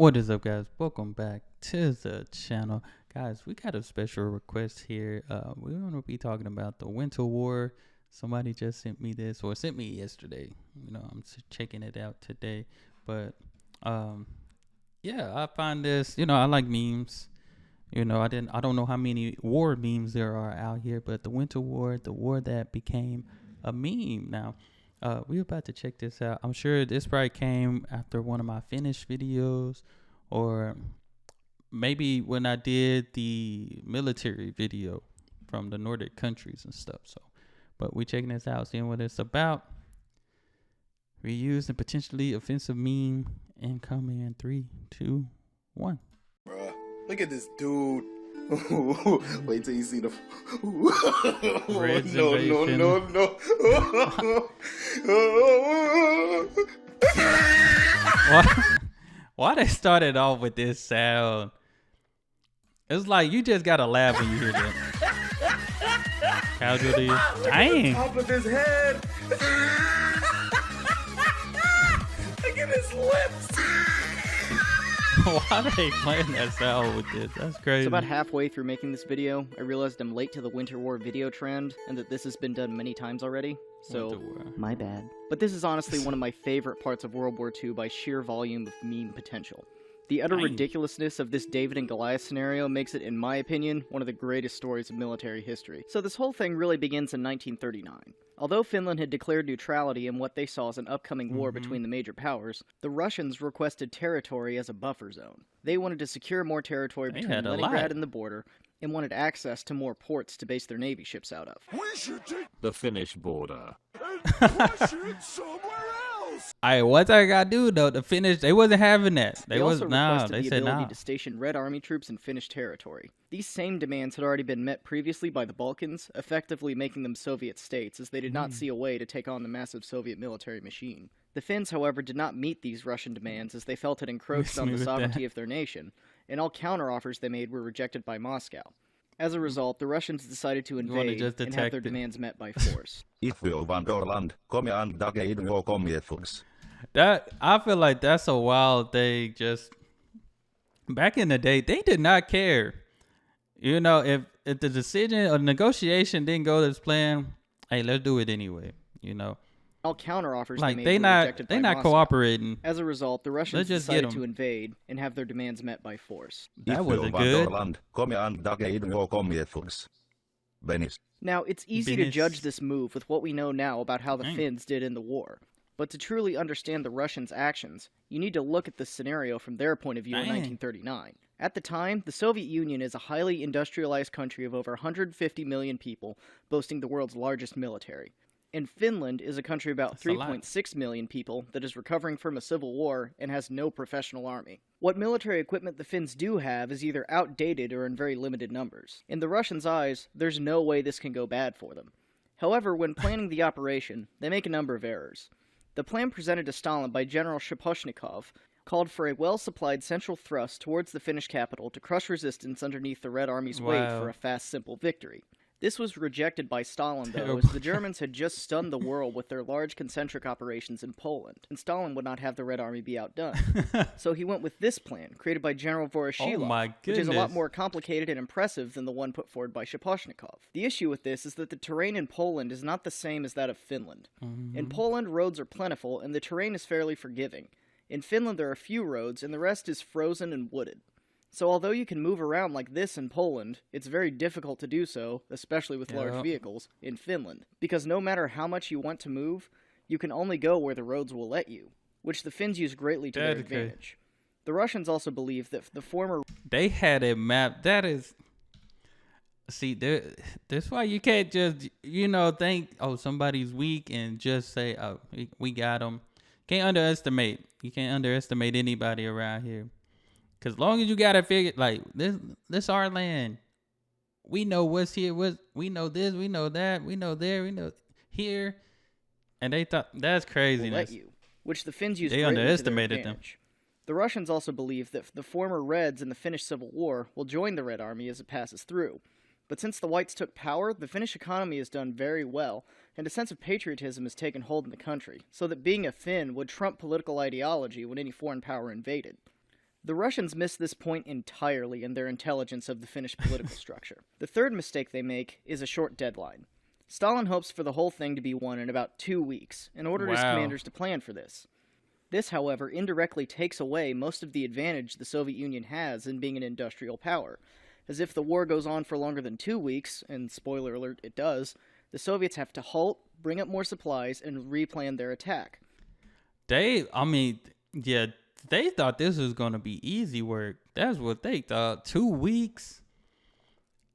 What is up, guys? Welcome back to the channel. Guys, we got a special request here. We're going to be talking about the Winter War. Somebody just sent me this, or sent me yesterday. I'm checking it out today. But, yeah, I find this, I like memes. I don't know how many war memes there are out here, but the Winter War, the war that became a meme. Now, we're about to check this out. I'm sure this probably came after one of my Finnish videos, or maybe when I did the military video from the Nordic countries and stuff. But we checking this out, seeing what it's about. Reused and potentially offensive meme incoming in 3, 2, 1. Bruh, look at this dude. Wait till you see the. No. Why they started off with this sound? It's like you just gotta laugh when you hear that. Casualty. Dang. Top of his head. Look at his lips. Why are they playing that sound with this? That's crazy. So about halfway through making this video, I realized I'm late to the Winter War video trend, and that this has been done many times already. So, my bad. But this is honestly one of my favorite parts of World War II by sheer volume of meme potential. The utter ridiculousness of this David and Goliath scenario makes it, in my opinion, one of the greatest stories of military history. So this whole thing really begins in 1939. Although Finland had declared neutrality in what they saw as an upcoming war between the major powers, the Russians requested territory as a buffer zone. They wanted to secure more territory between Leningrad and the border, and wanted access to more ports to base their navy ships out of. We should take the Finnish border and push it somewhere else. Alright, what I gotta do though? The Finnish, they wasn't having that. They also requested the ability to station Red Army troops in Finnish territory. These same demands had already been met previously by the Balkans, effectively making them Soviet states, as they did not see a way to take on the massive Soviet military machine. The Finns, however, did not meet these Russian demands, as they felt it encroached on the sovereignty of their nation, and all counteroffers they made were rejected by Moscow. As a result, the Russians decided to invade and have their demands met by force. That, I feel like that's a wild thing. Just back in the day, they did not care. If the decision or negotiation didn't go as planned, hey, let's do it anyway. All counteroffers like they made were rejected by not Moscow. cooperating. As a result, the Russians decided to invade and have their demands met by force. That wasn't good. Now, it's easy to judge this move with what we know now about how the Finns did in the war. But to truly understand the Russians' actions, you need to look at the scenario from their point of view in 1939. At the time, the Soviet Union is a highly industrialized country of over 150 million people, boasting the world's largest military. And Finland is a country of about 3.6 million people that is recovering from a civil war and has no professional army. What military equipment the Finns do have is either outdated or in very limited numbers. In the Russians' eyes, there's no way this can go bad for them. However, when planning the operation, they make a number of errors. The plan presented to Stalin by General Shaposhnikov called for a well-supplied central thrust towards the Finnish capital to crush resistance underneath the Red Army's weight for a fast, simple victory. This was rejected by Stalin, though, as the Germans had just stunned the world with their large concentric operations in Poland, and Stalin would not have the Red Army be outdone. So he went with this plan, created by General Voroshilov, which is a lot more complicated and impressive than the one put forward by Shaposhnikov. The issue with this is that the terrain in Poland is not the same as that of Finland. In Poland, roads are plentiful, and the terrain is fairly forgiving. In Finland, there are few roads, and the rest is frozen and wooded. So although you can move around like this in Poland, it's very difficult to do so, especially with large vehicles, in Finland. Because no matter how much you want to move, you can only go where the roads will let you, which the Finns use greatly to their advantage. The Russians also believe that the former... They had a map. That is... See, that's why you can't just, think, oh, somebody's weak and just say, oh, we got them. Can't underestimate. You can't underestimate anybody around here. Because as long as you got to figure, like, this our land. We know what's here. We know this. We know that. We know there. We know here. And they thought, that's craziness. Which the Finns use they underestimated them. The Russians also believe that the former Reds in the Finnish Civil War will join the Red Army as it passes through. But since the Whites took power, the Finnish economy has done very well, and a sense of patriotism has taken hold in the country, so that being a Finn would trump political ideology when any foreign power invaded. The Russians miss this point entirely in their intelligence of the Finnish political structure. The third mistake they make is a short deadline. Stalin hopes for the whole thing to be won in about 2 weeks and ordered his commanders to plan for this. This, however, indirectly takes away most of the advantage the Soviet Union has in being an industrial power, as if the war goes on for longer than 2 weeks, and spoiler alert, it does, the Soviets have to halt, bring up more supplies, and replan their attack. They thought this was going to be easy work. That's what they thought. 2 weeks?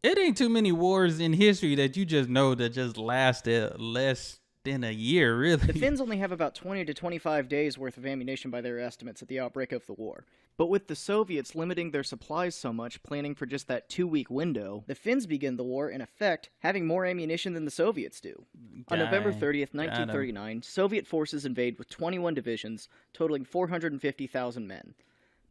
It ain't too many wars in history that you just know that just lasted less than a year, really. The Finns only have about 20 to 25 days worth of ammunition by their estimates at the outbreak of the war. But with the Soviets limiting their supplies so much, planning for just that 2-week window, the Finns begin the war, in effect, having more ammunition than the Soviets do. On November 30th, 1939, Soviet forces invade with 21 divisions, totaling 450,000 men.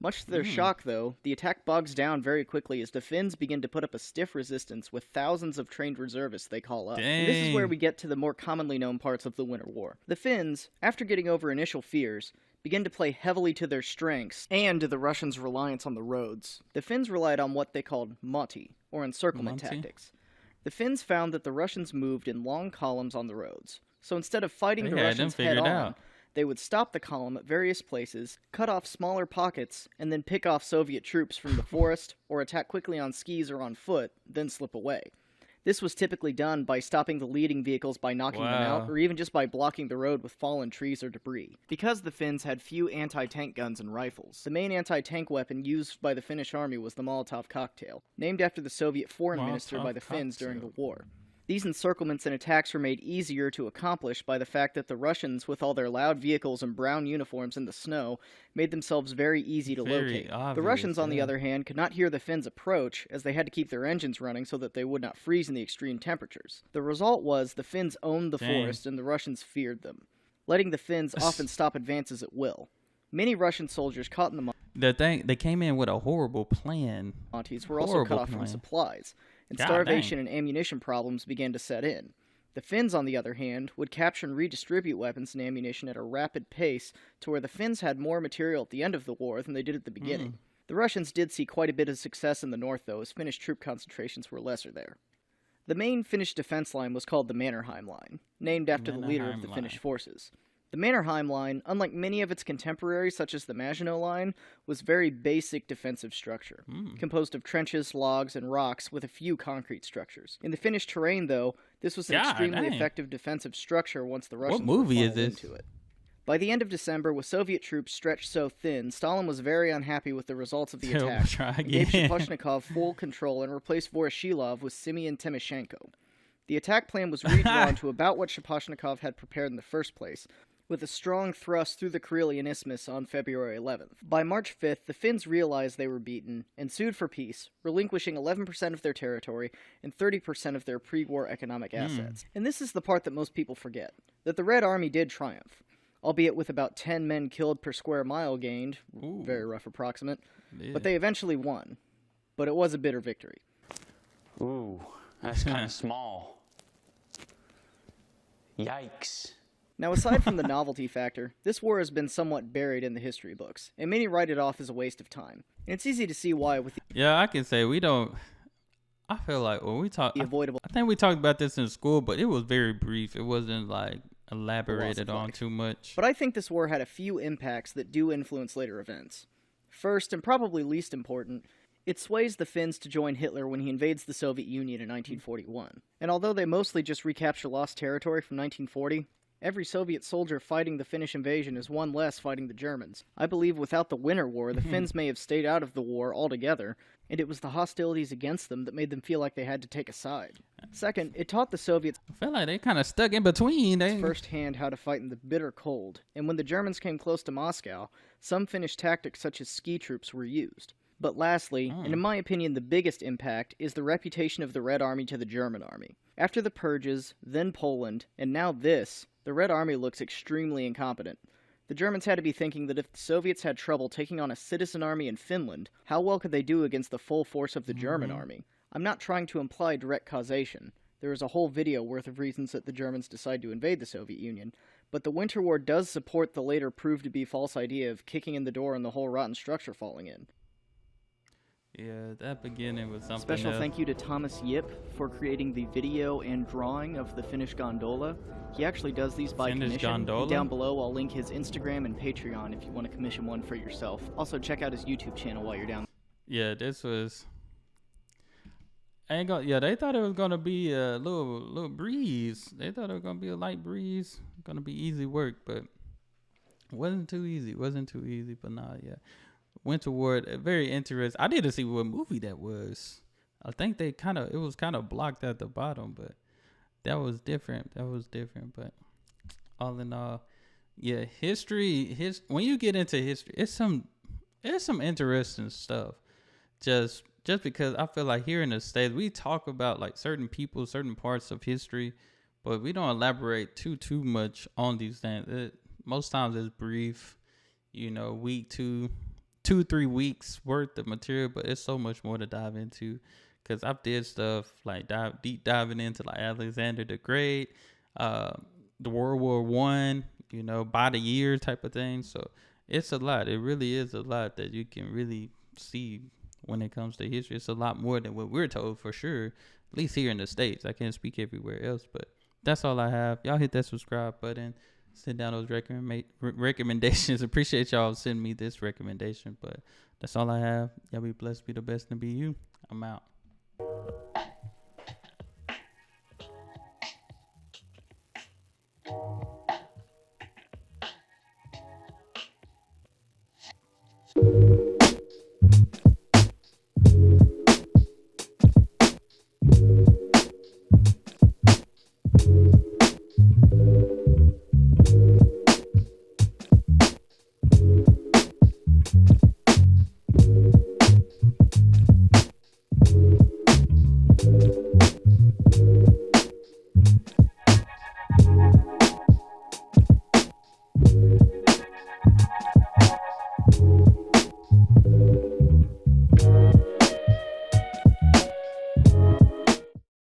Much to their shock, though, the attack bogs down very quickly as the Finns begin to put up a stiff resistance with thousands of trained reservists they call up. And this is where we get to the more commonly known parts of the Winter War. The Finns, after getting over initial fears, begin to play heavily to their strengths and to the Russians' reliance on the roads. The Finns relied on what they called moti, or encirclement tactics. The Finns found that the Russians moved in long columns on the roads. So instead of fighting the Russians head-on, they would stop the column at various places, cut off smaller pockets, and then pick off Soviet troops from the forest, or attack quickly on skis or on foot, then slip away. This was typically done by stopping the leading vehicles by knocking them out, or even just by blocking the road with fallen trees or debris. Because the Finns had few anti-tank guns and rifles, the main anti-tank weapon used by the Finnish army was the Molotov cocktail, named after the Soviet foreign minister by the Finns during the war. These encirclements and attacks were made easier to accomplish by the fact that the Russians, with all their loud vehicles and brown uniforms in the snow, made themselves very easy to locate. The Russians, on the other hand, could not hear the Finns approach, as they had to keep their engines running so that they would not freeze in the extreme temperatures. The result was the Finns owned the forest and the Russians feared them, letting the Finns often stop advances at will. Many Russian soldiers caught in the they came in with a horrible plan. Montes were also cut off from supplies, and starvation and ammunition problems began to set in. The Finns, on the other hand, would capture and redistribute weapons and ammunition at a rapid pace to where the Finns had more material at the end of the war than they did at the beginning. The Russians did see quite a bit of success in the north, though, as Finnish troop concentrations were lesser there. The main Finnish defense line was called the Mannerheim Line, named after the leader of the Finnish forces. The Mannerheim Line, unlike many of its contemporaries such as the Maginot Line, was very basic defensive structure, composed of trenches, logs, and rocks with a few concrete structures. In the Finnish terrain, though, this was an extremely effective defensive structure once the Russians were funneled into it. By the end of December, with Soviet troops stretched so thin, Stalin was very unhappy with the results of the attack. He gave Shaposhnikov full control and replaced Voroshilov with Simeon Timoshenko. The attack plan was redrawn to about what Shaposhnikov had prepared in the first place, with a strong thrust through the Karelian Isthmus on February 11th. By March 5th, the Finns realized they were beaten and sued for peace, relinquishing 11% of their territory and 30% of their pre-war economic assets. And this is the part that most people forget, that the Red Army did triumph, albeit with about 10 men killed per square mile gained, very rough approximate, but they eventually won. But it was a bitter victory. Ooh, that's kind of small. Yikes. Now, aside from the novelty factor, this war has been somewhat buried in the history books, and many write it off as a waste of time. And it's easy to see why with I can say we don't... I feel like when we talk... I think we talked about this in school, but it was very brief. It wasn't, like, elaborated on too much. But I think this war had a few impacts that do influence later events. First, and probably least important, it sways the Finns to join Hitler when he invades the Soviet Union in 1941. And although they mostly just recapture lost territory from 1940... every Soviet soldier fighting the Finnish invasion is one less fighting the Germans. I believe without the Winter War, the Finns may have stayed out of the war altogether, and it was the hostilities against them that made them feel like they had to take a side. Second, it taught the Soviets I feel like they kind of stuck in between. Firsthand how to fight in the bitter cold, and when the Germans came close to Moscow, some Finnish tactics such as ski troops were used. But lastly, and in my opinion the biggest impact, is the reputation of the Red Army to the German Army. After the purges, then Poland, and now this, the Red Army looks extremely incompetent. The Germans had to be thinking that if the Soviets had trouble taking on a citizen army in Finland, how well could they do against the full force of the German army? I'm not trying to imply direct causation. There is a whole video worth of reasons that the Germans decide to invade the Soviet Union, But the Winter War does support the later proved to be false idea of kicking in the door and the whole rotten structure falling in. Yeah, that beginning was something Special else. thank you to Thomas Yip for creating the video and drawing of the Finnish gondola. He actually does these by Finnish commission. gondola? Down below, I'll link his Instagram and Patreon if you want to commission one for yourself. Also, check out his YouTube channel while you're down. Yeah, this was. Yeah, they thought it was gonna be a little breeze. They thought it was gonna be a light breeze, gonna be easy work, but it wasn't too easy. But nah, yeah. Winter War, very interesting. I didn't see what movie that was. I think it was kind of blocked at the bottom, but that was different. But all in all, yeah, when you get into history, it's some interesting stuff. Just because I feel like here in the States, we talk about like certain people, certain parts of history, but we don't elaborate too much on these things. Most times it's brief, week 2-3 weeks worth of material, but it's so much more to dive into. Cause I've did stuff like deep diving into like Alexander the Great, the World War I, by the year type of thing. So it's a lot. It really is a lot that you can really see when it comes to history. It's a lot more than what we're told for sure. At least here in the States. I can't speak everywhere else, but that's all I have. Y'all hit that subscribe button. Send down those recommendations. Appreciate y'all sending me this recommendation, but that's all I have. Y'all be blessed, be the best, and be you. I'm out.